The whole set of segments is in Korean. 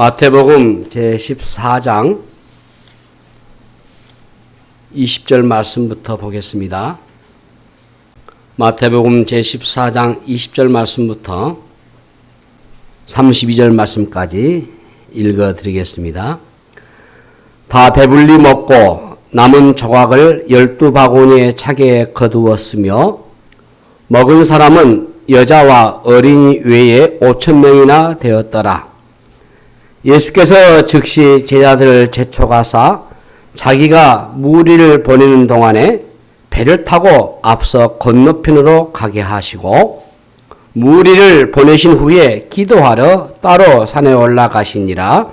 마태복음 제14장 20절 말씀부터 보겠습니다. 마태복음 제14장 20절 말씀부터 32절 말씀까지 읽어드리겠습니다. 다 배불리 먹고 남은 조각을 12바구니에 차게 거두었으며 먹은 사람은 여자와 어린이 외에 5,000명이나 되었더라. 예수께서 즉시 제자들을 제초가사 자기가 무리를 보내는 동안에 배를 타고 앞서 건너편으로 가게 하시고 무리를 보내신 후에 기도하러 따로 산에 올라가시니라.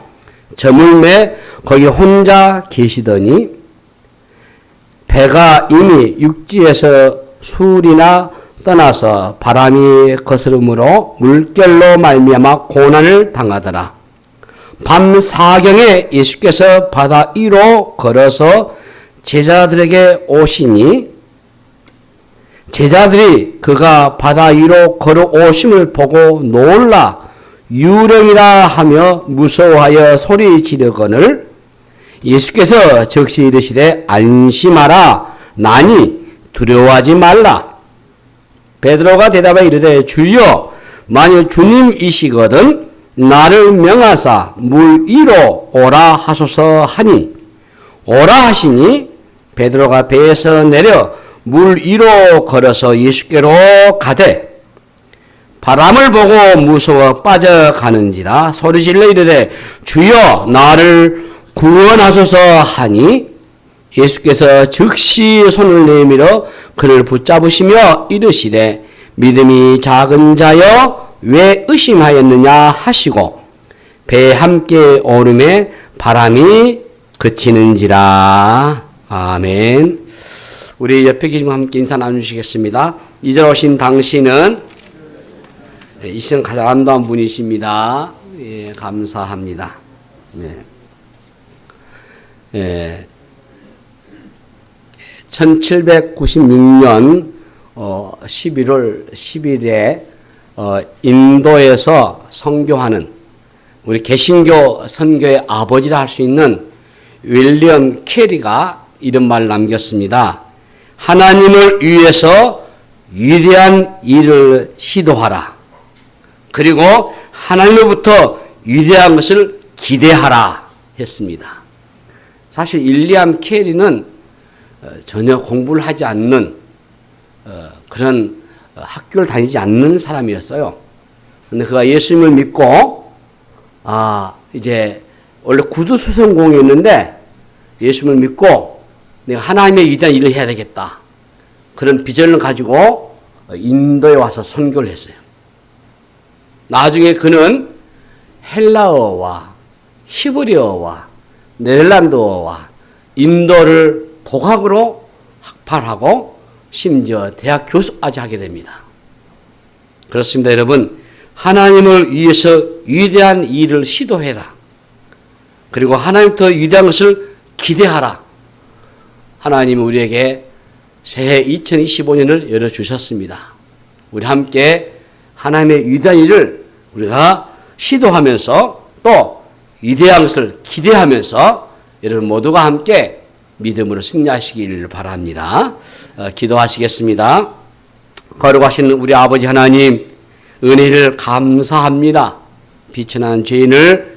저물매 거기 혼자 계시더니 배가 이미 육지에서 수울이나 떠나서 바람이 거스름으로 물결로 말미암아 고난을 당하더라. 밤 사경에 예수께서 바다 위로 걸어서 제자들에게 오시니 제자들이 그가 바다 위로 걸어오심을 보고 놀라 유령이라 하며 무서워하여 소리 지르거늘 예수께서 즉시 이르시되 안심하라 나니 두려워하지 말라. 베드로가 대답하여 이르되 주여 만일 주님이시거든 나를 명하사 물 위로 오라 하소서 하니 오라 하시니 베드로가 배에서 내려 물 위로 걸어서 예수께로 가되 바람을 보고 무서워 빠져가는지라 소리질러 이르되 주여 나를 구원하소서 하니 예수께서 즉시 손을 내밀어 그를 붙잡으시며 이르시되 믿음이 작은 자여 왜 의심하였느냐 하시고 배에 함께 오름에 바람이 그치는지라. 아멘. 우리 옆에 계신 분 함께 인사 나누시겠습니다. 이제 오신 당신은 이 시간 가장 아름다운 분이십니다. 예, 감사합니다. 예. 1796년 11월 10일에 인도에서 선교하는 우리 개신교 선교의 아버지라 할 수 있는 윌리엄 캐리가 이런 말을 남겼습니다. 하나님을 위해서 위대한 일을 시도하라. 그리고 하나님으로부터 위대한 것을 기대하라 했습니다. 사실 윌리엄 캐리는 전혀 공부를 하지 않는 그런 학교를 다니지 않는 사람이었어요. 근데 그가 예수님을 믿고 이제 원래 구두 수성공이었는데 예수님을 믿고 내가 하나님의 위대한 일을 해야 되겠다. 그런 비전을 가지고 인도에 와서 선교를 했어요. 나중에 그는 헬라어와 히브리어와 네덜란드어와 인도를 독학으로 학파하고 심지어 대학 교수까지 하게 됩니다. 그렇습니다, 여러분. 하나님을 위해서 위대한 일을 시도해라. 그리고 하나님부터 위대한 것을 기대하라. 하나님은 우리에게 새해 2025년을 열어주셨습니다. 우리 함께 하나님의 위대한 일을 우리가 시도하면서 또 위대한 것을 기대하면서 여러분 모두가 함께 믿음으로 승리하시기를 바랍니다. 기도하시겠습니다. 거룩하신 우리 아버지 하나님 은혜를 감사합니다. 비천한 죄인을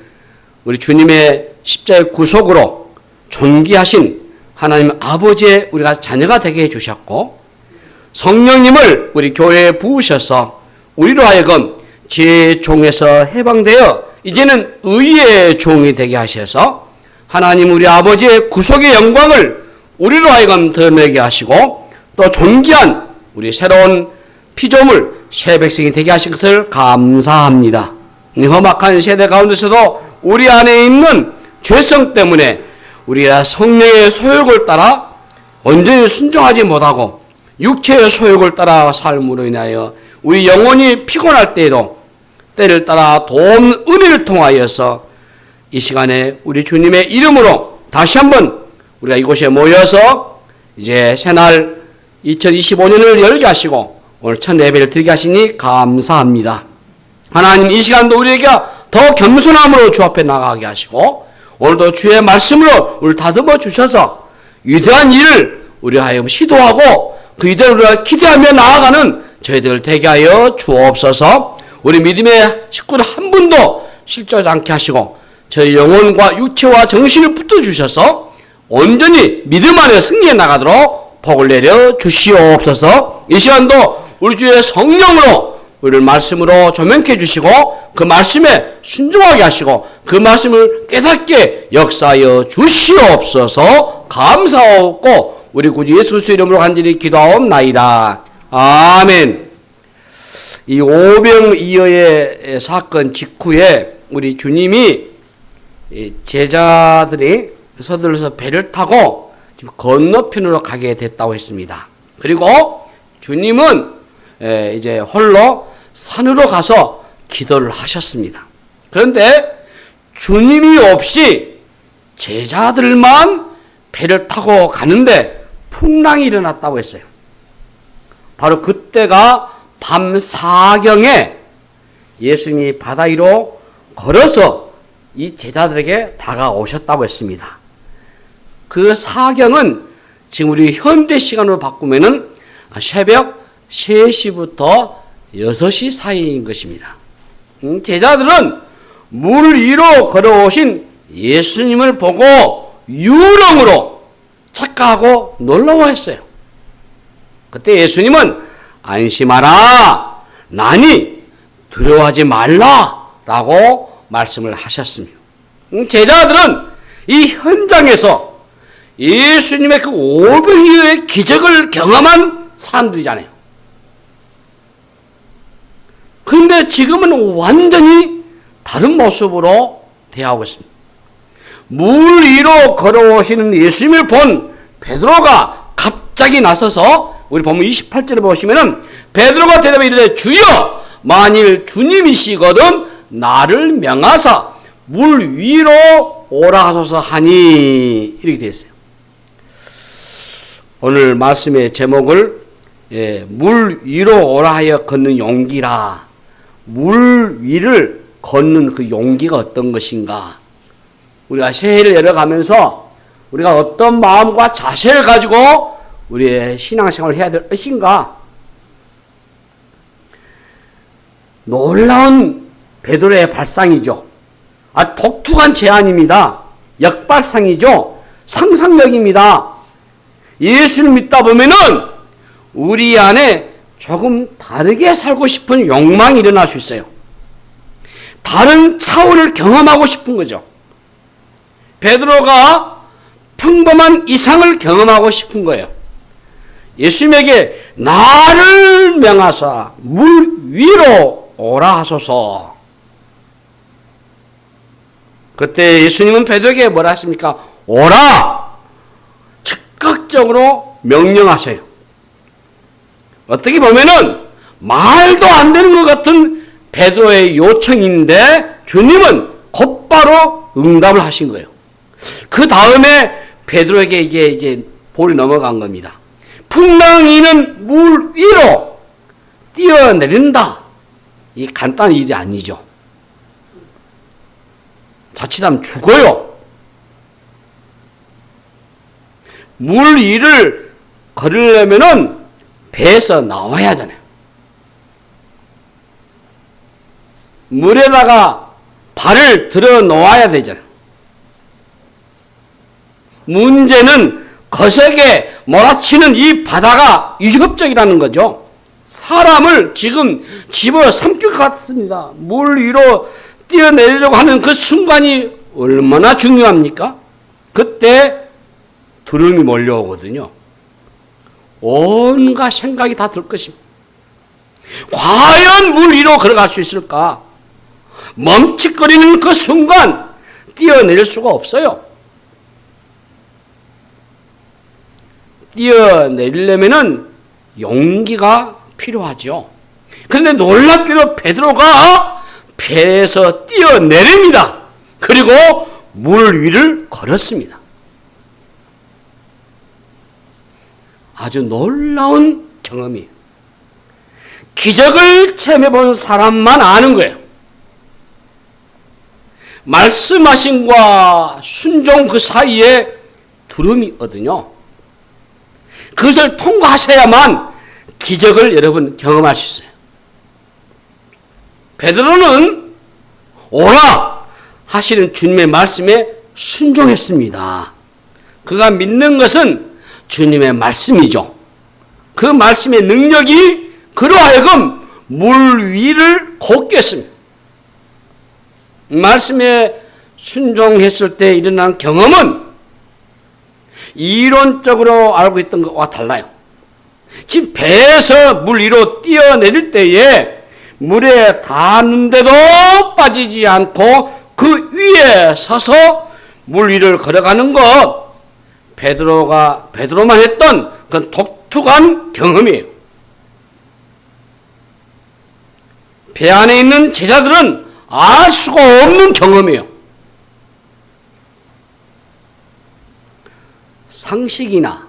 우리 주님의 십자의 구속으로 존귀하신 하나님 아버지의 우리가 자녀가 되게 해주셨고 성령님을 우리 교회에 부으셔서 우리로 하여금 죄의 종에서 해방되어 이제는 의의 종이 되게 하셔서 하나님 우리 아버지의 구속의 영광을 우리로 하여금 드러내게 하시고 또 존귀한 우리 새로운 피조물 새 백성이 되게 하신 것을 감사합니다. 험악한 세대 가운데서도 우리 안에 있는 죄성 때문에 우리가 성령의 소욕을 따라 온전히 순종하지 못하고 육체의 소욕을 따라 삶으로 인하여 우리 영혼이 피곤할 때에도 때를 따라 도움 은혜를 통하여서 이 시간에 우리 주님의 이름으로 다시 한번 우리가 이곳에 모여서 이제 새날 2025년을 열게 하시고 오늘 첫 예배를 드리게 하시니 감사합니다. 하나님 이 시간도 우리에게 더 겸손함으로 주 앞에 나가게 하시고 오늘도 주의 말씀으로 우리를 다듬어 주셔서 위대한 일을 우리 하여 시도하고 그 위대한 우리가 기대하며 나아가는 저희들 되게 하여 주옵소서. 우리 믿음의 식구들 한 분도 실족하지 않게 하시고 저희 영혼과 육체와 정신을 붙들어주셔서 온전히 믿음 안에 승리해 나가도록 복을 내려 주시옵소서. 이 시간도 우리 주의 성령으로 우리를 말씀으로 조명케 해주시고 그 말씀에 순종하게 하시고 그 말씀을 깨닫게 역사하여 주시옵소서. 감사하고 우리 구주 예수 그리스도의 이름으로 간절히 기도하옵나이다. 아멘. 이 오병이어의 사건 직후에 우리 주님이 제자들이 서둘러서 배를 타고 건너편으로 가게 됐다고 했습니다. 그리고 주님은 이제 홀로 산으로 가서 기도를 하셨습니다. 그런데 주님이 없이 제자들만 배를 타고 가는데 풍랑이 일어났다고 했어요. 바로 그때가 밤 4경에 예수님이 바다 위로 걸어서 이 제자들에게 다가오셨다고 했습니다. 그 4경은 지금 우리 현대 시간으로 바꾸면은 새벽 3시부터 6시 사이인 것입니다. 제자들은 물 위로 걸어오신 예수님을 보고 유령으로 착각하고 놀라워했어요. 그때 예수님은 안심하라, 나니 두려워하지 말라 라고 말씀을 하셨습니다. 제자들은 이 현장에서 예수님의 그 오병이어의 기적을 경험한 사람들이잖아요. 그런데 지금은 완전히 다른 모습으로 대하고 있습니다. 물 위로 걸어오시는 예수님을 본 베드로가 갑자기 나서서 우리 본문 28절에 보시면은 베드로가 대답해 이르되 주여 만일 주님이시거든 나를 명하사 물 위로 오라 하소서 하니 이렇게 되어 있어요. 오늘 말씀의 제목을 물 위로 오라 하여 걷는 용기라. 물 위를 걷는 그 용기가 어떤 것인가. 우리가 새해를 열어가면서 우리가 어떤 마음과 자세를 가지고 우리의 신앙생활을 해야 될 것인가. 놀라운 베드로의 발상이죠. 독특한 제안입니다. 역발상이죠. 상상력입니다. 예수를 믿다 보면은 우리 안에 조금 다르게 살고 싶은 욕망이 일어날 수 있어요. 다른 차원을 경험하고 싶은 거죠. 베드로가 평범한 이상을 경험하고 싶은 거예요. 예수님에게 나를 명하사 물 위로 오라 하소서. 그때 예수님은 베드로에게 뭐라 하십니까? 오라! 즉각적으로 명령하세요. 어떻게 보면은 말도 안 되는 것 같은 베드로의 요청인데 주님은 곧바로 응답을 하신 거예요. 그 다음에 베드로에게 이제 볼이 넘어간 겁니다. 풍랑이는 물 위로 뛰어내린다. 이 간단한 일이 아니죠. 자칫하면 죽어요. 물 위를 걸으려면은 배에서 나와야 하잖아요. 물에다가 발을 들어 놓아야 되잖아요. 문제는 거세게 몰아치는 이 바다가 위협적이라는 거죠. 사람을 지금 집어삼킬 것 같습니다. 물 위로 뛰어내리려고 하는 그 순간이 얼마나 중요합니까? 그때 두려움이 몰려오거든요. 온갖 생각이 다 들 것입니다. 과연 물 위로 걸어갈 수 있을까? 멈칫거리는 그 순간 뛰어내릴 수가 없어요. 뛰어내리려면은 용기가 필요하죠. 그런데 놀랍게도 베드로가 배에서 뛰어내립니다. 그리고 물 위를 걸었습니다. 아주 놀라운 경험이에요. 기적을 체험해 본 사람만 아는 거예요. 말씀하심과 순종 그 사이에 두름이거든요. 그것을 통과하셔야만 기적을 여러분 경험할 수 있어요. 베드로는 오라 하시는 주님의 말씀에 순종했습니다. 그가 믿는 것은 주님의 말씀이죠. 그 말씀의 능력이 그로 하여금 물 위를 걷게 했습니다. 말씀에 순종했을 때 일어난 경험은 이론적으로 알고 있던 것과 달라요. 지금 배에서 물 위로 뛰어내릴 때에 물에 닿는데도 빠지지 않고 그 위에 서서 물 위를 걸어가는 것, 베드로만 했던 그 독특한 경험이에요. 배 안에 있는 제자들은 알 수가 없는 경험이에요. 상식이나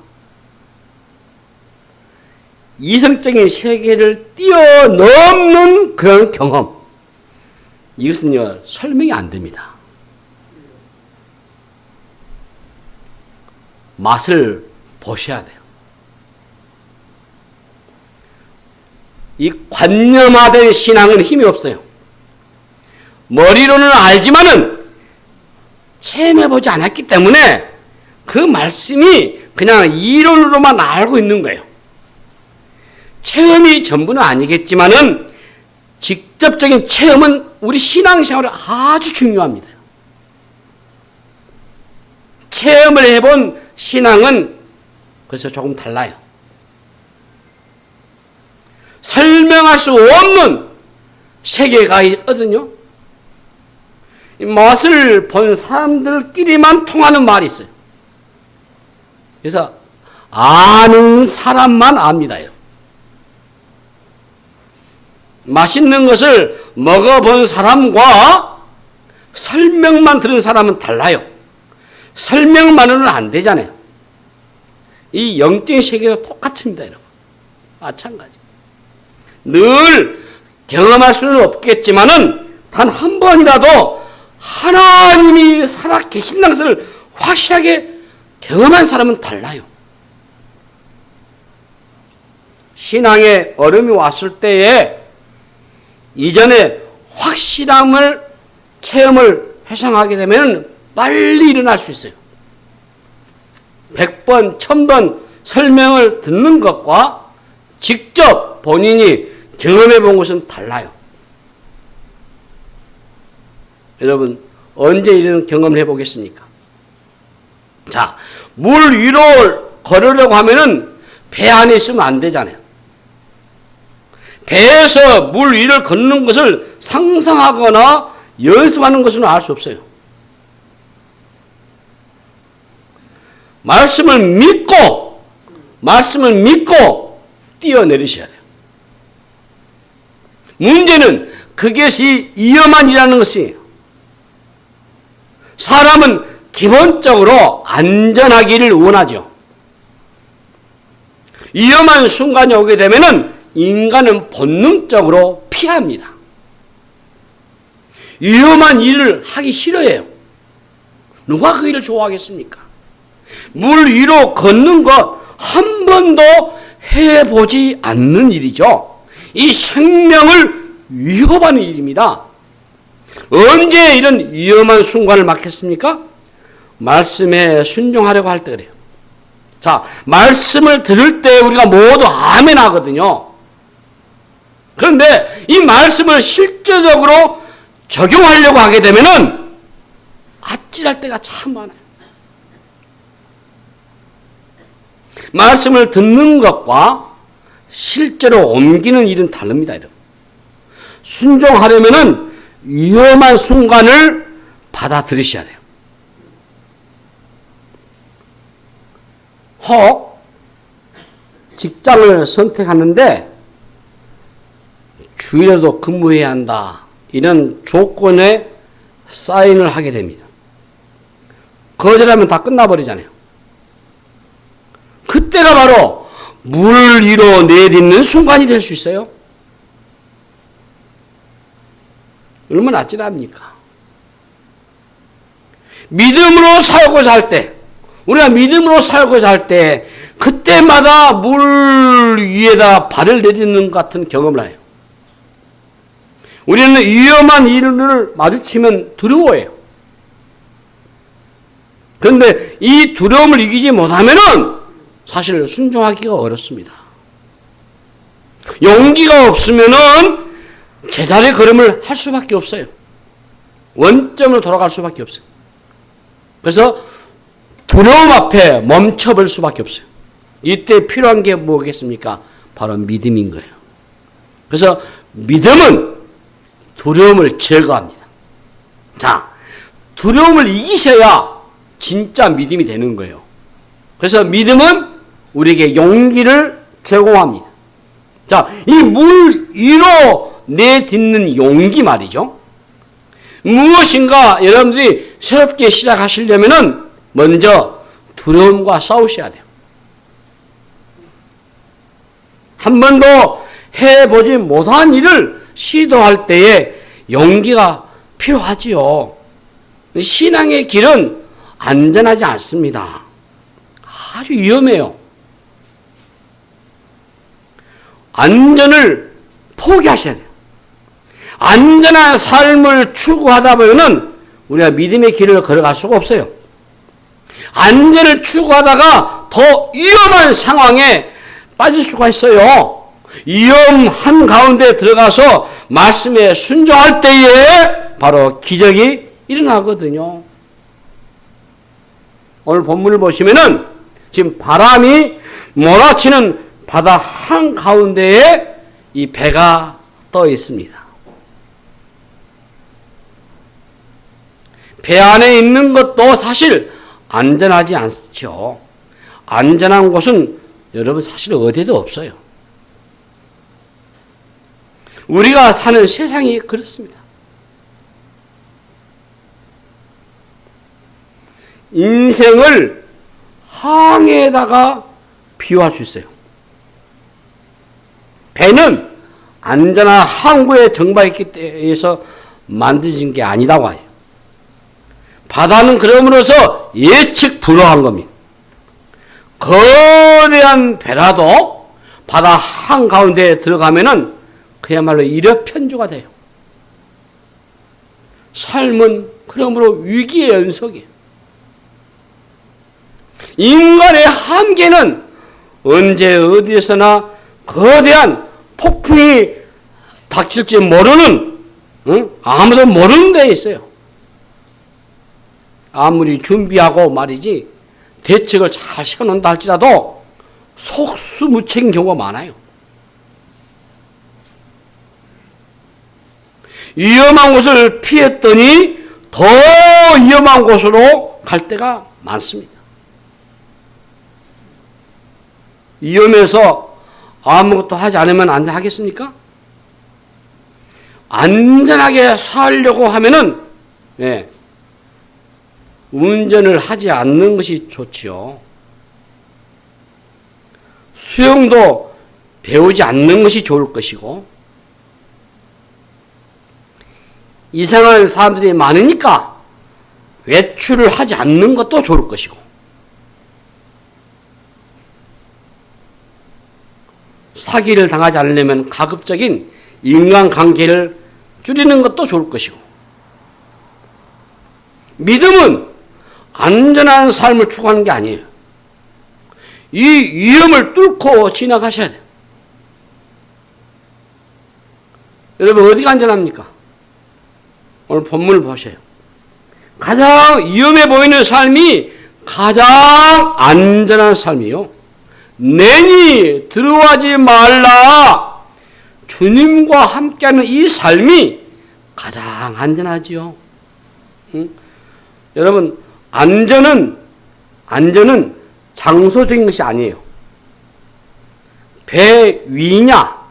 이성적인 세계를 뛰어넘는 그런 경험, 이것은요 설명이 안 됩니다. 맛을 보셔야 돼요. 이 관념화된 신앙은 힘이 없어요. 머리로는 알지만은 체험해보지 않았기 때문에 그 말씀이 그냥 이론으로만 알고 있는 거예요. 체험이 전부는 아니겠지만은 직접적인 체험은 우리 신앙생활에 아주 중요합니다. 체험을 해본 신앙은 그래서 조금 달라요. 설명할 수 없는 세계가 있거든요. 맛을 본 사람들끼리만 통하는 말이 있어요. 그래서 아는 사람만 압니다. 맛있는 것을 먹어본 사람과 설명만 들은 사람은 달라요. 설명만으로는 안 되잖아요. 이 영적인 세계도 똑같습니다, 여러분. 마찬가지. 늘 경험할 수는 없겠지만은 단 한 번이라도 하나님이 살아 계신다는 것을 확실하게 경험한 사람은 달라요. 신앙에 어려움이 왔을 때에 이전에 확실함을 체험을 회상하게 되면 빨리 일어날 수 있어요. 100번, 1000번 설명을 듣는 것과 직접 본인이 경험해 본 것은 달라요. 여러분, 언제 이런 경험을 해보겠습니까? 자, 물 위로 걸으려고 하면은 배 안에 있으면 안 되잖아요. 배에서 물 위를 걷는 것을 상상하거나 연습하는 것은 알 수 없어요. 말씀을 믿고 뛰어내리셔야 돼요. 문제는 그것이 위험한 일이라는 것이에요. 사람은 기본적으로 안전하기를 원하죠. 위험한 순간이 오게 되면은 인간은 본능적으로 피합니다. 위험한 일을 하기 싫어해요. 누가 그 일을 좋아하겠습니까? 물 위로 걷는 것 한 번도 해보지 않는 일이죠. 이 생명을 위협하는 일입니다. 언제 이런 위험한 순간을 맞겠습니까? 말씀에 순종하려고 할 때 그래요. 자, 말씀을 들을 때 우리가 모두 아멘 하거든요. 그런데 이 말씀을 실제적으로 적용하려고 하게 되면은 아찔할 때가 참 많아요. 말씀을 듣는 것과 실제로 옮기는 일은 다릅니다. 여러분. 순종하려면은 위험한 순간을 받아들이셔야 돼요. 혹 직장을 선택하는데 주일에도 근무해야 한다. 이런 조건에 사인을 하게 됩니다. 거절하면 다 끝나버리잖아요. 그때가 바로 물 위로 내딛는 순간이 될 수 있어요. 얼마나 아찔합니까? 믿음으로 살고자 할 때, 우리가 믿음으로 살고자 할 때, 그때마다 물 위에다 발을 내딛는 것 같은 경험을 해요. 우리는 위험한 일을 마주치면 두려워해요. 그런데 이 두려움을 이기지 못하면은 사실 순종하기가 어렵습니다. 용기가 없으면은 제자리의 걸음을 할 수밖에 없어요. 원점으로 돌아갈 수밖에 없어요. 그래서 두려움 앞에 멈춰볼 수밖에 없어요. 이때 필요한 게 뭐겠습니까? 바로 믿음인 거예요. 그래서 믿음은 두려움을 제거합니다. 자, 두려움을 이기셔야 진짜 믿음이 되는 거예요. 그래서 믿음은 우리에게 용기를 제공합니다. 자, 이 물 위로 내딛는 용기 말이죠. 무엇인가 여러분들이 새롭게 시작하시려면은 먼저 두려움과 싸우셔야 돼요. 한 번도 해보지 못한 일을 시도할 때에 용기가 필요하지요. 신앙의 길은 안전하지 않습니다. 아주 위험해요. 안전을 포기하셔야 돼요. 안전한 삶을 추구하다 보면은 우리가 믿음의 길을 걸어갈 수가 없어요. 안전을 추구하다가 더 위험한 상황에 빠질 수가 있어요. 위험한 가운데 들어가서 말씀에 순종할 때에 바로 기적이 일어나거든요. 오늘 본문을 보시면은 지금 바람이 몰아치는 바다 한가운데에 이 배가 떠 있습니다. 배 안에 있는 것도 사실 안전하지 않죠. 안전한 곳은 여러분 사실 어디에도 없어요. 우리가 사는 세상이 그렇습니다. 인생을 항해에다가 비유할 수 있어요. 배는 안전한 항구에 정박했기 때문에 만들어진 게 아니다고 해요. 바다는 그러므로서 예측 불허한 겁니다. 거대한 배라도 바다 한가운데에 들어가면은 그야말로 일회편주가 돼요. 삶은 그러므로 위기의 연속이에요. 인간의 한계는 언제 어디에서나 거대한 폭풍이 닥칠지 모르는, 아무도 모르는 데에 있어요. 아무리 준비하고 말이지 대책을 잘 세워놓는다 할지라도 속수무책인 경우가 많아요. 위험한 곳을 피했더니 더 위험한 곳으로 갈 때가 많습니다. 위험해서 아무것도 하지 않으면 안 하겠습니까? 안전하게 살려고 하면은 운전을 하지 않는 것이 좋지요. 수영도 배우지 않는 것이 좋을 것이고, 이상한 사람들이 많으니까 외출을 하지 않는 것도 좋을 것이고, 사기를 당하지 않으려면 가급적인 인간관계를 줄이는 것도 좋을 것이고, 믿음은 안전한 삶을 추구하는 게 아니에요. 이 위험을 뚫고 지나가셔야 돼요. 여러분 어디가 안전합니까? 오늘 본문을 보세요. 가장 위험해 보이는 삶이 가장 안전한 삶이요. 내니 들어가지 말라. 주님과 함께하는 이 삶이 가장 안전하지요. 여러분 안전은 장소적인 것이 아니에요. 배 위냐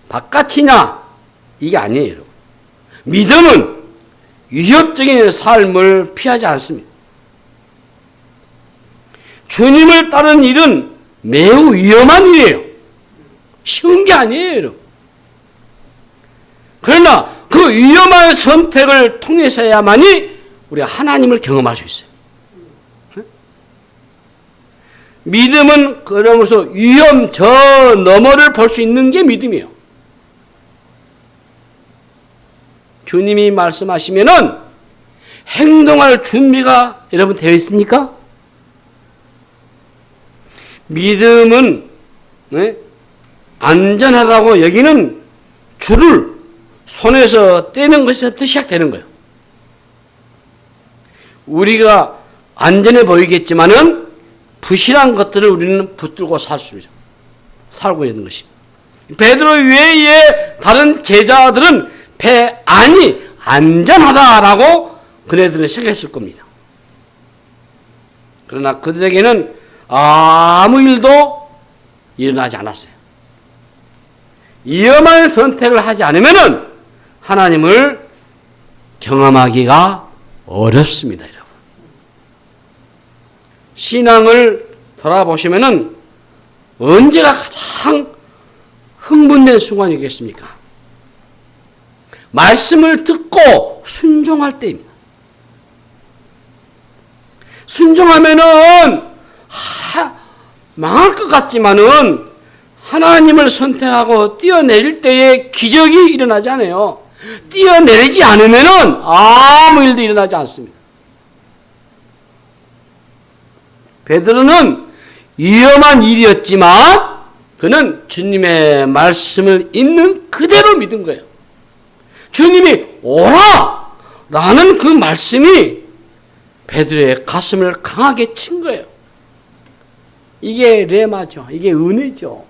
바깥이냐 이게 아니에요. 여러분. 믿음은 위협적인 삶을 피하지 않습니다. 주님을 따르는 일은 매우 위험한 일이에요. 쉬운 게 아니에요. 여러분. 그러나 그 위험한 선택을 통해서야만이 우리가 하나님을 경험할 수 있어요. 믿음은 그러면서 위험 저 너머를 볼 수 있는 게 믿음이에요. 주님이 말씀하시면은 행동할 준비가 여러분 되어 있습니까? 믿음은 안전하다고 여기는 줄을 손에서 떼는 것에서부터 시작되는 거예요. 우리가 안전해 보이겠지만은 부실한 것들을 우리는 붙들고 살고 있는 것입니다. 베드로 외에 다른 제자들은 배 안이 안전하다라고 그네들은 생각했을 겁니다. 그러나 그들에게는 아무 일도 일어나지 않았어요. 위험한 선택을 하지 않으면은 하나님을 경험하기가 어렵습니다, 여러분. 신앙을 돌아보시면은 언제가 가장 흥분된 순간이겠습니까? 말씀을 듣고 순종할 때입니다. 순종하면은 망할 것 같지만은 하나님을 선택하고 뛰어내릴 때에 기적이 일어나지 않아요. 뛰어내리지 않으면은 아무 일도 일어나지 않습니다. 베드로는 위험한 일이었지만 그는 주님의 말씀을 있는 그대로 믿은 거예요. 주님이 오라! 라는 그 말씀이 베드로의 가슴을 강하게 친 거예요. 이게 레마죠. 이게 은혜죠.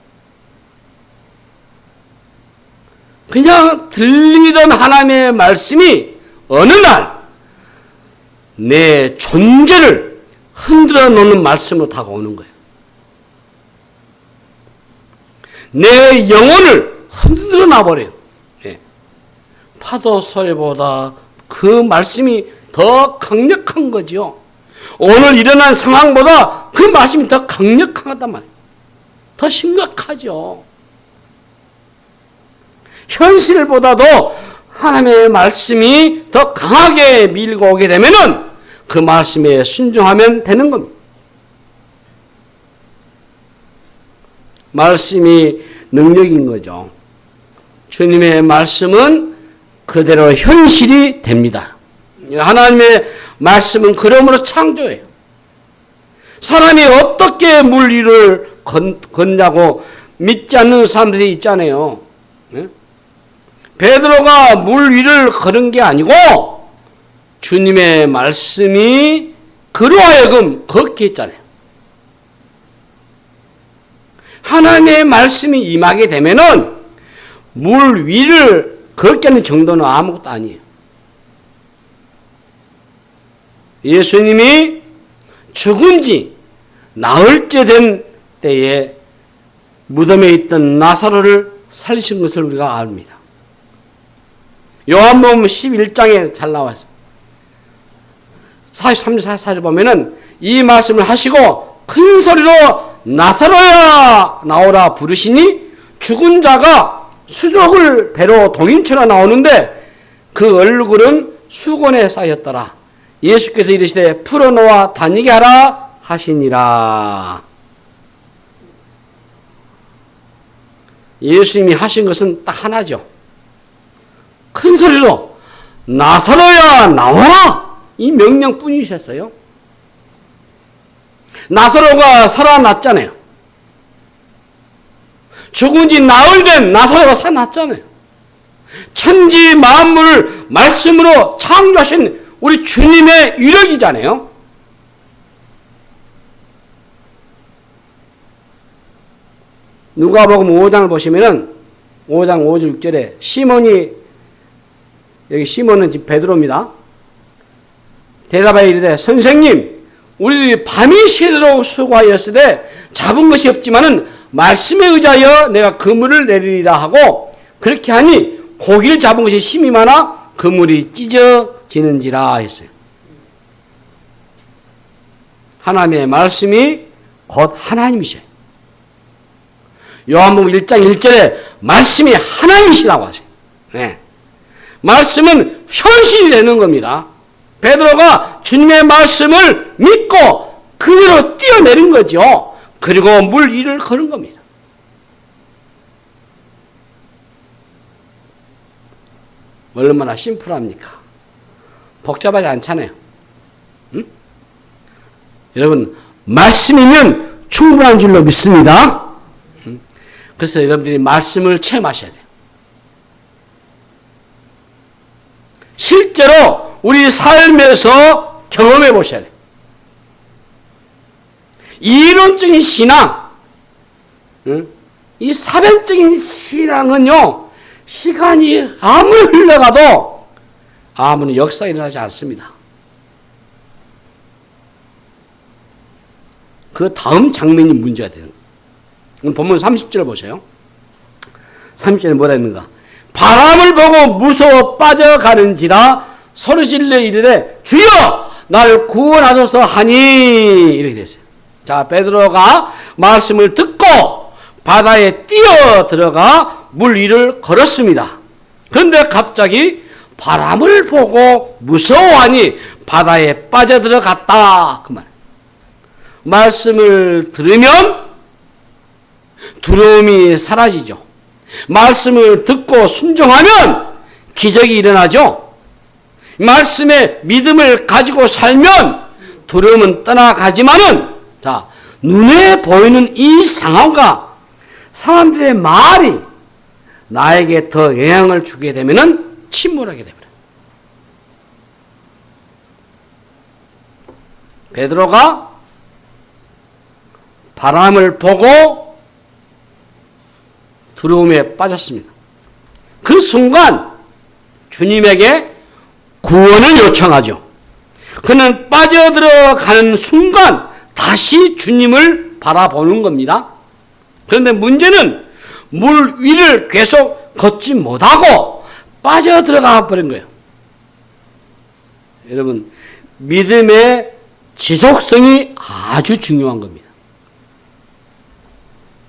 그냥 들리던 하나님의 말씀이 어느 날 내 존재를 흔들어 놓는 말씀으로 다가오는 거예요. 내 영혼을 흔들어 놔버려요. 네. 파도 소리보다 그 말씀이 더 강력한 거죠. 오늘 일어난 상황보다 그 말씀이 더 강력하단 말이에요. 더 심각하죠. 현실보다도 하나님의 말씀이 더 강하게 밀고 오게 되면은 그 말씀에 순종하면 되는 겁니다. 말씀이 능력인 거죠. 주님의 말씀은 그대로 현실이 됩니다. 하나님의 말씀은 그러므로 창조예요. 사람이 어떻게 물 위를 걷냐고 믿지 않는 사람들이 있잖아요. 베드로가 물 위를 걸은 게 아니고 주님의 말씀이 그로 하여금 걷게 했잖아요. 하나님의 말씀이 임하게 되면은 물 위를 걷게 하는 정도는 아무것도 아니에요. 예수님이 죽은 지 나흘째 된 때에 무덤에 있던 나사로를 살리신 것을 우리가 압니다. 요한복음 11장에 잘 나와서 43절 44절 보면은 이 말씀을 하시고 큰 소리로 나사로야 나오라 부르시니 죽은 자가 수족을 배로 동인처럼 나오는데 그 얼굴은 수건에 쌓였더라. 예수께서 이르시되 풀어놓아 다니게 하라 하시니라. 예수님이 하신 것은 딱 하나죠. 큰 소리로 나사로야 나와라 이 명령뿐이셨어요. 나사로가 살아났잖아요. 죽은 지 나흘 된 나사로가 살아났잖아요. 천지 만물을 말씀으로 창조하신 우리 주님의 위력이잖아요. 누가복음 5장을 보시면은 5장 5절 6절에 시몬이 여기 시몬은 지금 베드로입니다. 대답하여 이르되 선생님 우리들이 밤이 새도록 수고하였으되 잡은 것이 없지만은 말씀에 의하여 내가 그물을 내리리라 하고 그렇게 하니 고기를 잡은 것이 심이 많아 그물이 찢어지는지라 했어요. 하나님의 말씀이 곧 하나님이셔요. 요한복음 1장 1절에 말씀이 하나님이시라고 하세요. 네. 말씀은 현실이 되는 겁니다. 베드로가 주님의 말씀을 믿고 그대로 뛰어내린 거죠. 그리고 물 위를 걸은 겁니다. 얼마나 심플합니까? 복잡하지 않잖아요. 응? 여러분, 말씀이면 충분한 줄로 믿습니다. 응? 그래서 여러분들이 말씀을 체험하셔야 돼요. 실제로 우리 삶에서 경험해 보셔야 돼요. 이론적인 신앙, 응? 이 사변적인 신앙은요, 시간이 아무리 흘러가도 아무리 역사가 일어나지 않습니다. 그 다음 장면이 문제가 되는 거예요. 본문 30절 보세요. 30절에 뭐라 했는가? 바람을 보고 무서워 빠져가는지라 소리질러 이르되 주여 나를 구원하소서 하니 이렇게 됐어요. 자, 베드로가 말씀을 듣고 바다에 뛰어 들어가 물 위를 걸었습니다. 그런데 갑자기 바람을 보고 무서워하니 바다에 빠져들어갔다. 그 말. 말씀을 들으면 두려움이 사라지죠. 말씀을 듣고 순종하면 기적이 일어나죠. 말씀에 믿음을 가지고 살면 두려움은 떠나가지만은, 자, 눈에 보이는 이 상황과 사람들의 말이 나에게 더 영향을 주게 되면은 침몰하게 됩니다. 베드로가 바람을 보고 두려움에 빠졌습니다. 그 순간 주님에게 구원을 요청하죠. 그는 빠져들어가는 순간 다시 주님을 바라보는 겁니다. 그런데 문제는 물 위를 계속 걷지 못하고 빠져들어가 버린 거예요. 여러분, 믿음의 지속성이 아주 중요한 겁니다.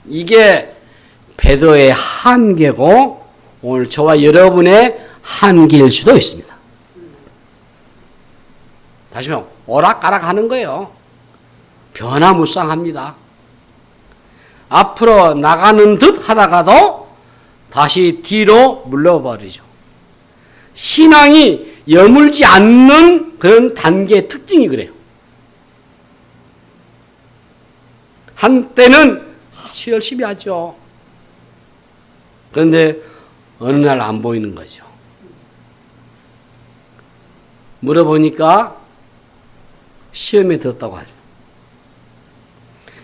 이게 베드로의 한계고 오늘 저와 여러분의 한계일 수도 있습니다. 다시 말하면 오락가락 하는 거예요. 변화무쌍합니다. 앞으로 나가는 듯 하다가도 다시 뒤로 물러버리죠. 신앙이 여물지 않는 그런 단계의 특징이 그래요. 한때는 아주 열심히 하죠. 그런데 어느 날 안 보이는 거죠. 물어보니까 시험에 들었다고 하죠.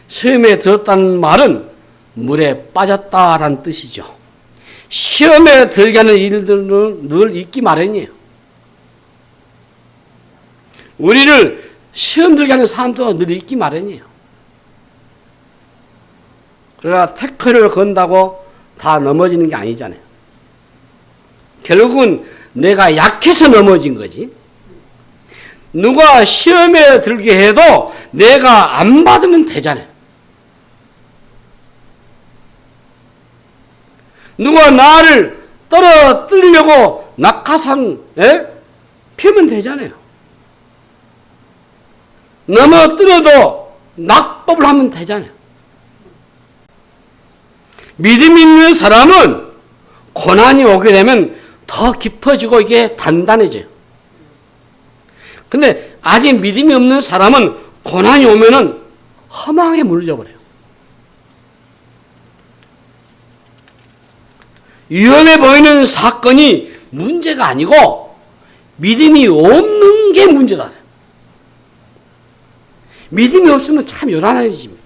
시험에 들었다는 말은 물에 빠졌다라는 뜻이죠. 시험에 들게 하는 일들은 늘 있기 마련이에요. 우리를 시험 들게 하는 사람도 늘 있기 마련이에요. 그러나 태클을 건다고 다 넘어지는 게 아니잖아요. 결국은 내가 약해서 넘어진 거지. 누가 시험에 들게 해도 내가 안 받으면 되잖아요. 누가 나를 떨어뜨리려고 낙하산 피우면 되잖아요. 넘어뜨려도 낙법을 하면 되잖아요. 믿음 있는 사람은 고난이 오게 되면 더 깊어지고 이게 단단해져요. 근데 아직 믿음이 없는 사람은 고난이 오면은 허망하게 물려져 버려요. 위험해 보이는 사건이 문제가 아니고 믿음이 없는 게 문제다. 믿음이 없으면 참 요란해집니다.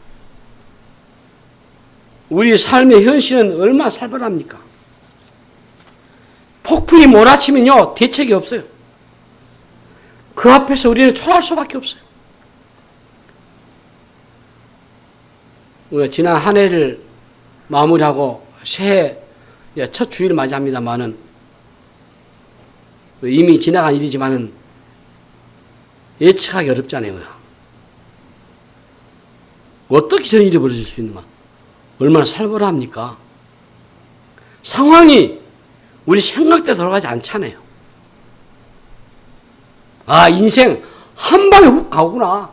우리 삶의 현실은 얼마나 살벌합니까? 폭풍이 몰아치면요, 대책이 없어요. 그 앞에서 우리는 초라할 수밖에 없어요. 우리가 지난 한 해를 마무리하고 새해 첫 주일을 맞이합니다만은 이미 지나간 일이지만은 예측하기 어렵잖아요. 어떻게 저런 일이 벌어질 수 있는가? 얼마나 살벌합니까? 상황이 우리 생각대로 돌아가지 않잖아요. 아, 인생 한 방에 훅 가구나.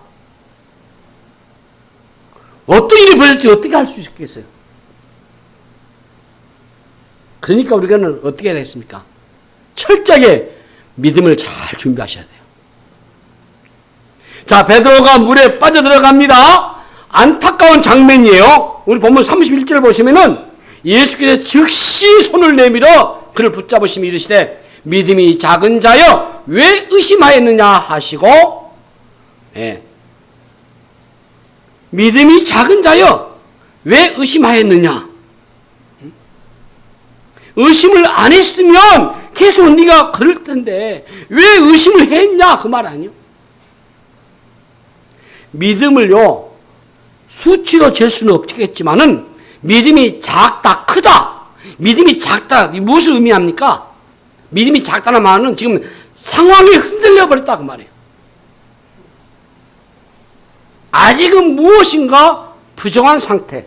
어떤 일이 벌어질지 어떻게 할 수 있겠어요? 그러니까 우리는 어떻게 해야 되겠습니까? 철저하게 믿음을 잘 준비하셔야 돼요. 자, 베드로가 물에 빠져들어갑니다. 안타까운 장면이에요. 우리 본문 31절 보시면은 예수께서 즉시 손을 내밀어 그를 붙잡으시며 이르시되 믿음이 작은 자여 왜 의심하였느냐 하시고, 예. 믿음이 작은 자여 왜 의심하였느냐. 의심을 안 했으면 계속 네가 그럴 텐데 왜 의심을 했냐 그 말 아니요. 믿음을요 수치로 잴 수는 없겠지만은 믿음이 작다 크다, 믿음이 작다 무엇을 의미합니까? 믿음이 작다는 말은 지금 상황이 흔들려 버렸다 그 말이에요. 아직은 무엇인가 부정한 상태.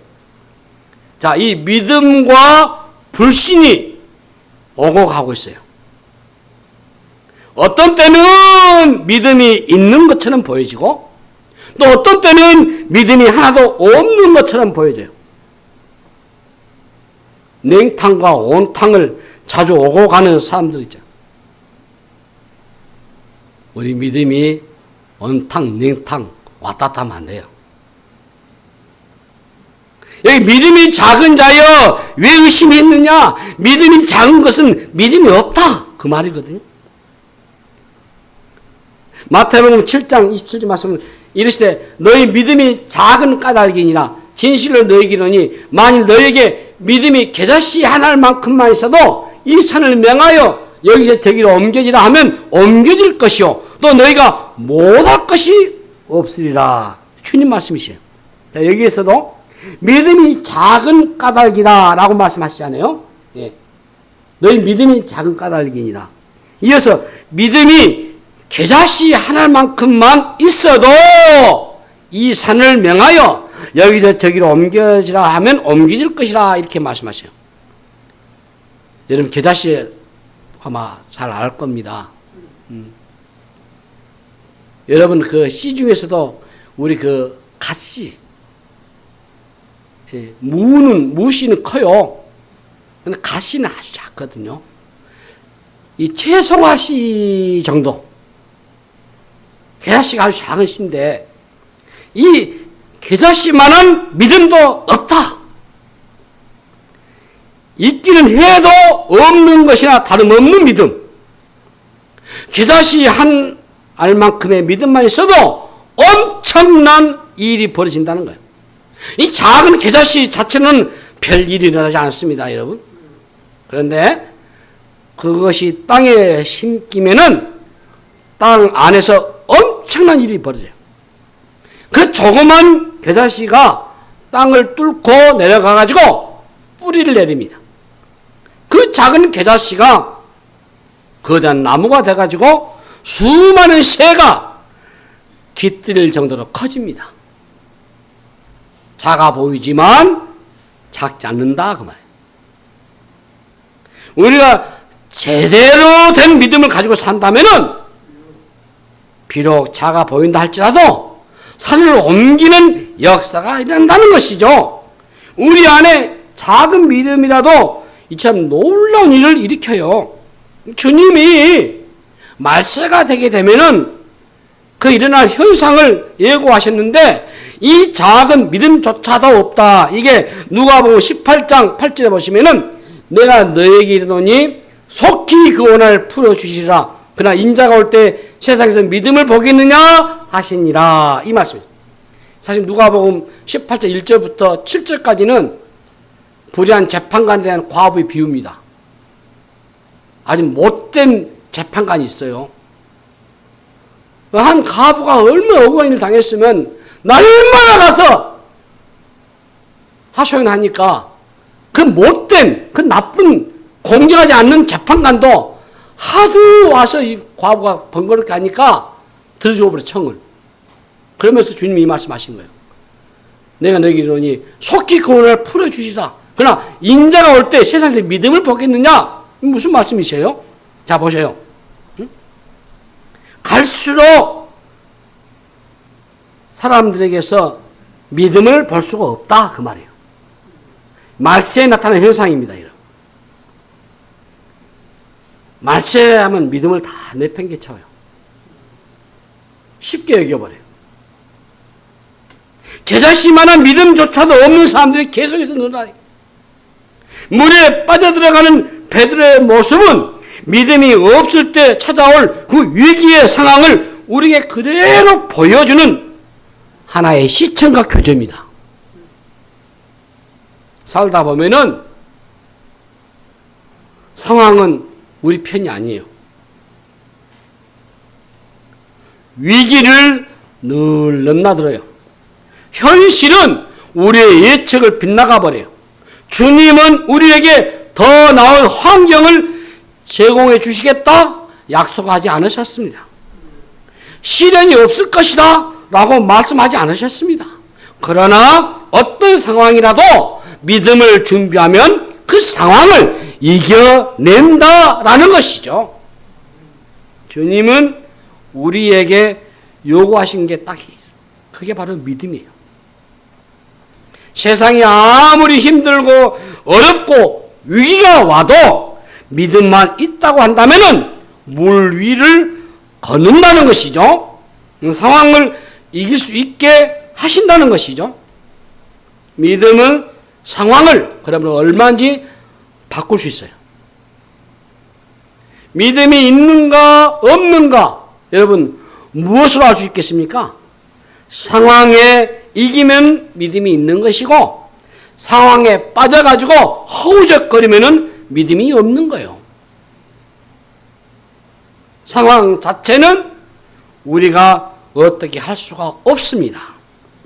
자, 이 믿음과 불신이 오고 가고 있어요. 어떤 때는 믿음이 있는 것처럼 보여지고 또 어떤 때는 믿음이 하나도 없는 것처럼 보여져요. 냉탕과 온탕을 자주 오고 가는 사람들 있죠. 우리 믿음이 온탕, 냉탕 왔다 갔다 하면 안 돼요. 여기 믿음이 작은 자여 왜 의심했느냐? 믿음이 작은 것은 믿음이 없다 그 말이거든요. 마태복음 7장 27절 말씀은 이르시되 너희 믿음이 작은 까닭이니라 진실로 너희에게 이르노니 만일 너희에게 믿음이 겨자씨 한 알만큼만 있어도 이 산을 명하여 여기서 저기로 옮겨지라 하면 옮겨질 것이요 또 너희가 못할 것이 없으리라. 주님 말씀이시에요. 자, 여기에서도 믿음이 작은 까닭이다 라고 말씀하시잖아요. 예. 너희 믿음이 작은 까닭이니라. 이어서 믿음이 겨자씨 한 알만큼만 있어도 이 산을 명하여 여기서 저기로 옮겨지라 하면 옮겨질 것이라 이렇게 말씀하셔요. 여러분 겨자씨 아마 잘 알 겁니다. 여러분 그 씨 중에서도 우리 그 갓씨, 예, 무씨는 커요. 근데 갓씨는 아주 작거든요. 이 채송화 씨 정도, 겨자씨가 아주 작은 씨인데 이 겨자씨만한 믿음도 없다. 있기는 해도 없는 것이나 다름없는 믿음. 겨자씨 한 알만큼의 믿음만 있어도 엄청난 일이 벌어진다는 거예요. 이 작은 겨자씨 자체는 별 일이 일어나지 않습니다, 여러분. 그런데 그것이 땅에 심기면은 땅 안에서 엄청난 일이 벌어져요. 그 조그만 겨자씨가 땅을 뚫고 내려가가지고 뿌리를 내립니다. 그 작은 겨자씨가 거대한 나무가 돼가지고 수많은 새가 깃들 정도로 커집니다. 작아 보이지만 작지 않는다 그 말이에요. 우리가 제대로 된 믿음을 가지고 산다면은 비록 작아 보인다 할지라도 산을 옮기는 역사가 일어난다는 것이죠. 우리 안에 작은 믿음이라도 이처럼 놀라운 일을 일으켜요. 주님이 말세가 되게 되면은 그 일어날 현상을 예고하셨는데 이 작은 믿음조차도 없다. 이게 누가복음 18장 8절에 보시면은 내가 너에게 이르노니 속히 그 원한을 풀어주시리라. 그러나 인자가 올 때 세상에서 믿음을 보겠느냐 하시니라. 이 말씀입니다. 사실 누가복음 18장 1절부터 7절까지는 불의한 재판관에 대한 과부의 비유입니다. 아주 못된 재판관이 있어요. 한 과부가 얼마나 억울한 일을 당했으면 날마다 가서 하소연하니까 그 못된, 그 나쁜, 공정하지 않는 재판관도 하도 와서 이 과부가 번거롭게 하니까 들어줘버려, 청을. 그러면서 주님이 이 말씀하신 거예요. 내가 너에게 이르노니 속히 그 원한을 풀어주시라. 그러나 인자가 올 때 세상에서 믿음을 보겠느냐? 무슨 말씀이세요? 자, 보세요. 응? 갈수록 사람들에게서 믿음을 볼 수가 없다 그 말이에요. 말세에 나타나는 현상입니다. 이런. 말세 하면 믿음을 다 내팽개쳐요. 쉽게 여겨버려요. 겨자씨만한 믿음조차도 없는 사람들이 계속해서 늘어나요. 물에 빠져들어가는 베드로의 모습은 믿음이 없을 때 찾아올 그 위기의 상황을 우리에게 그대로 보여주는 하나의 시청과 교재입니다. 살다 보면은 상황은 우리 편이 아니에요. 위기를 늘 넘나들어요. 현실은 우리의 예측을 빗나가 버려요. 주님은 우리에게 더 나은 환경을 제공해 주시겠다 약속하지 않으셨습니다. 시련이 없을 것이다 라고 말씀하지 않으셨습니다. 그러나 어떤 상황이라도 믿음을 준비하면 그 상황을 이겨낸다라는 것이죠. 주님은 우리에게 요구하신 게 딱 있어요. 그게 바로 믿음이에요. 세상이 아무리 힘들고 어렵고 위기가 와도 믿음만 있다고 한다면은 물 위를 걷는다는 것이죠. 상황을 이길 수 있게 하신다는 것이죠. 믿음은 상황을 그러면 얼마든지 바꿀 수 있어요. 믿음이 있는가 없는가 여러분 무엇으로 알 수 있겠습니까? 상황에 이기면 믿음이 있는 것이고 상황에 빠져가지고 허우적거리면 믿음이 없는 거예요. 상황 자체는 우리가 어떻게 할 수가 없습니다.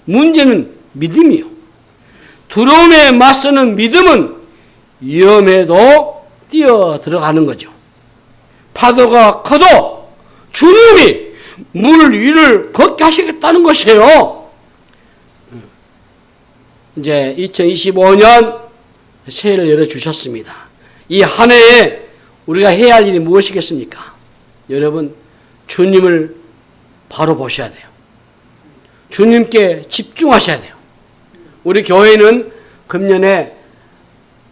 문제는 믿음이요. 두려움에 맞서는 믿음은 위험에도 뛰어 들어가는 거죠. 파도가 커도 주님이 물 위를 걷게 하시겠다는 것이에요. 이제 2025년 새해를 열어주셨습니다. 이 한 해에 우리가 해야 할 일이 무엇이겠습니까? 여러분, 주님을 바로 보셔야 돼요. 주님께 집중하셔야 돼요. 우리 교회는 금년에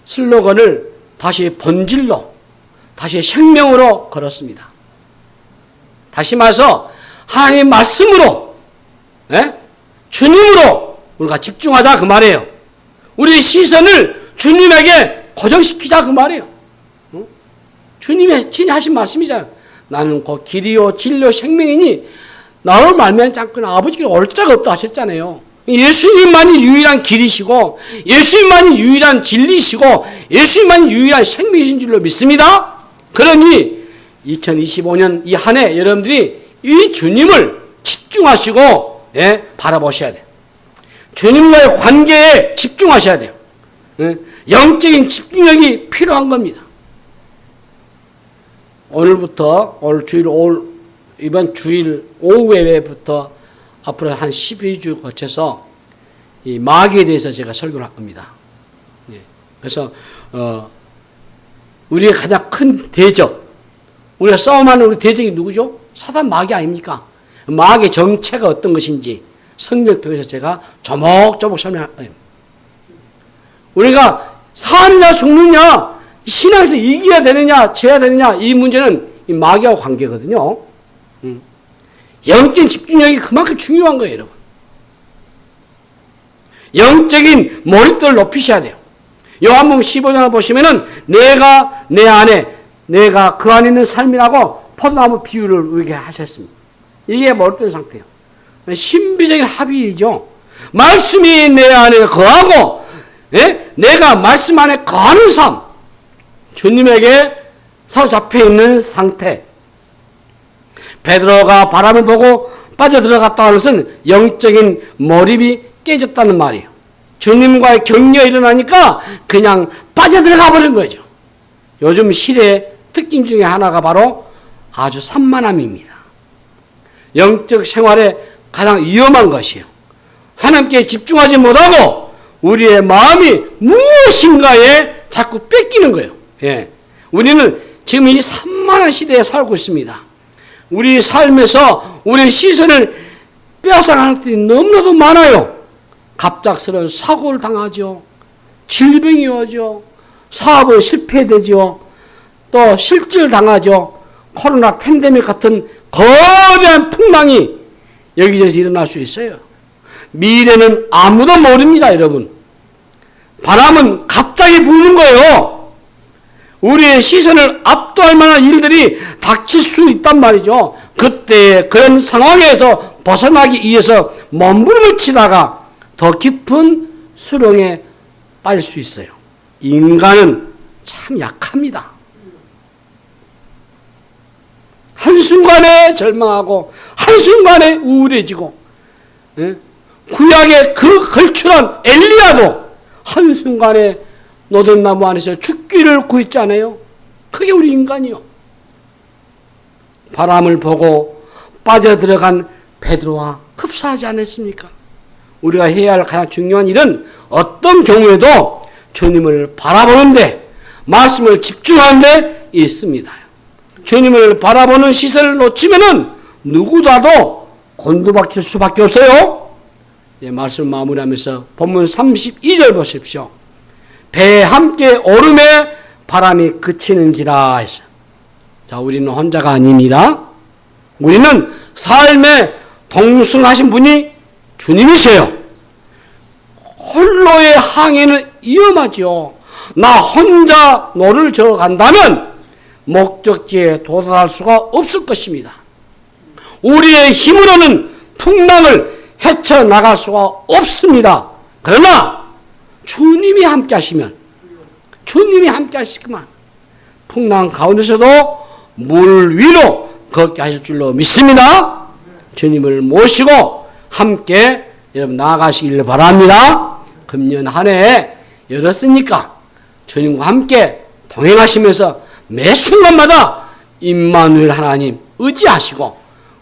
슬로건을 다시 본질로, 다시 생명으로 걸었습니다. 다시 말해서 하나님의 말씀으로, 주님으로 우리가 집중하자 그 말이에요. 우리의 시선을 주님에게 고정시키자 그 말이에요. 주님의 친히 하신 말씀이잖아요. 나는 곧 길이요 진리요 생명이니 나를 말미암지 않거나 아버지께 올 자가 없다 하셨잖아요. 예수님만이 유일한 길이시고 예수님만이 유일한 진리시고 예수님만이 유일한 생명이신 줄로 믿습니다. 그러니 2025년 이 한 해 여러분들이 이 주님을 집중하시고 바라보셔야 돼요. 주님과의 관계에 집중하셔야 돼요. 영적인 집중력이 필요한 겁니다. 오늘부터 이번 주일 오후에부터 앞으로 한 12주 거쳐서 이 마귀에 대해서 제가 설교를 할 겁니다. 그래서 우리의 가장 큰 대적, 우리가 싸움하는 우리 대적이 누구죠? 사단 마귀 아닙니까? 마귀의 정체가 어떤 것인지 성경 통해서 제가 조목조목 설명할 거예요. 우리가 사느냐 죽느냐 신앙에서 이겨야 되느냐 져야 되느냐 이 문제는 이 마귀하고 관계거든요. 영적인 집중력이 그만큼 중요한 거예요, 여러분. 영적인 몰입도를 높이셔야 돼요. 요한복음 15장을 보시면은 내가 내 안에 내가 그 안에 있는 삶이라고 포도나무 비유를 우리에게 하셨습니다. 이게 몰입된 상태예요. 신비적인 합의이죠. 말씀이 내 안에 거하고 내가 말씀 안에 거하는 삶, 주님에게 사로잡혀 있는 상태. 베드로가 바람을 보고 빠져들어갔다고 하는 것은 영적인 몰입이 깨졌다는 말이에요. 주님과의 격려가 일어나니까 그냥 빠져들어가 버린 거죠. 요즘 시대의 특징 중에 하나가 바로 아주 산만함입니다. 영적 생활에 가장 위험한 것이에요. 하나님께 집중하지 못하고 우리의 마음이 무엇인가에 자꾸 뺏기는 거예요. 우리는 지금 이 산만한 시대에 살고 있습니다. 우리 삶에서 우리의 시선을 빼앗아가는 것들이 너무나도 많아요. 갑작스러운 사고를 당하죠. 질병이 오죠. 사업은 실패되죠. 또 실직을 당하죠. 코로나 팬데믹 같은 거대한 풍랑이 여기저기서 일어날 수 있어요. 미래는 아무도 모릅니다, 여러분. 바람은 갑자기 부는 거예요. 우리의 시선을 압도할 만한 일들이 닥칠 수 있단 말이죠. 그때 그런 상황에서 벗어나기 위해서 몸부림을 치다가 더 깊은 수렁에 빠질 수 있어요. 인간은 참 약합니다. 한순간에 절망하고 한순간에 우울해지고, 구약의 그 걸출한 엘리야도 한순간에 노동나무 안에서 죽기를 구했잖아요. 그게 우리 인간이요. 바람을 보고 빠져들어간 베드로와 흡사하지 않았습니까? 우리가 해야 할 가장 중요한 일은 어떤 경우에도 주님을 바라보는데, 말씀을 집중하는 데 있습니다. 주님을 바라보는 시선을 놓치면은 누구라도 곤두박질 수밖에 없어요. 말씀 마무리하면서 본문 32절 보십시오. 배에 함께 오름에 바람이 그치는지라 했어. 자, 우리는 혼자가 아닙니다. 우리는 삶에 동승하신 분이 주님이세요. 홀로의 항해는 위험하죠. 나 혼자 노를 저어 간다면 목적지에 도달할 수가 없을 것입니다. 우리의 힘으로는 풍랑을 헤쳐나갈 수가 없습니다. 그러나 주님이 함께 하시면, 주님이 함께 하시기만 풍랑 가운데서도 물 위로 걷게 하실 줄로 믿습니다. 주님을 모시고 함께 여러분 나아가시기를 바랍니다. 금년 한 해 열었으니까 주님과 함께 동행하시면서 매 순간마다 임마누엘 하나님 의지하시고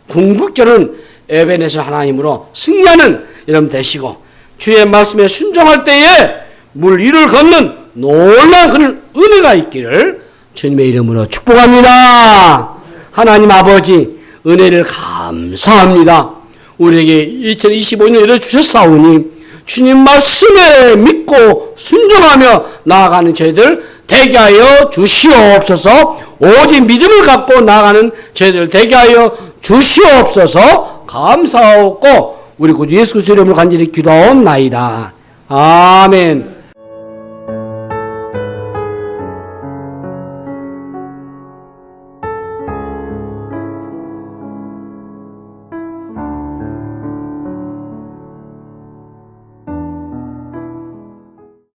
궁극적으로는 에베네zer 하나님으로 승리하는 여러분 되시고, 주의 말씀에 순종할 때에 물 위를 걷는 놀라운 그런 은혜가 있기를 주님의 이름으로 축복합니다. 하나님 아버지, 은혜를 감사합니다. 우리에게 2025년 열어주셨사오니 주님 말씀에 믿고 순종하며 나아가는 저희들 되게 하여 주시옵소서. 오직 믿음을 갖고 나아가는 저희들 되게 하여 주시옵소서. 감사하고 우리 구 예수 그리스도의 이름으로 간절히 기도하옵나이다. 아멘.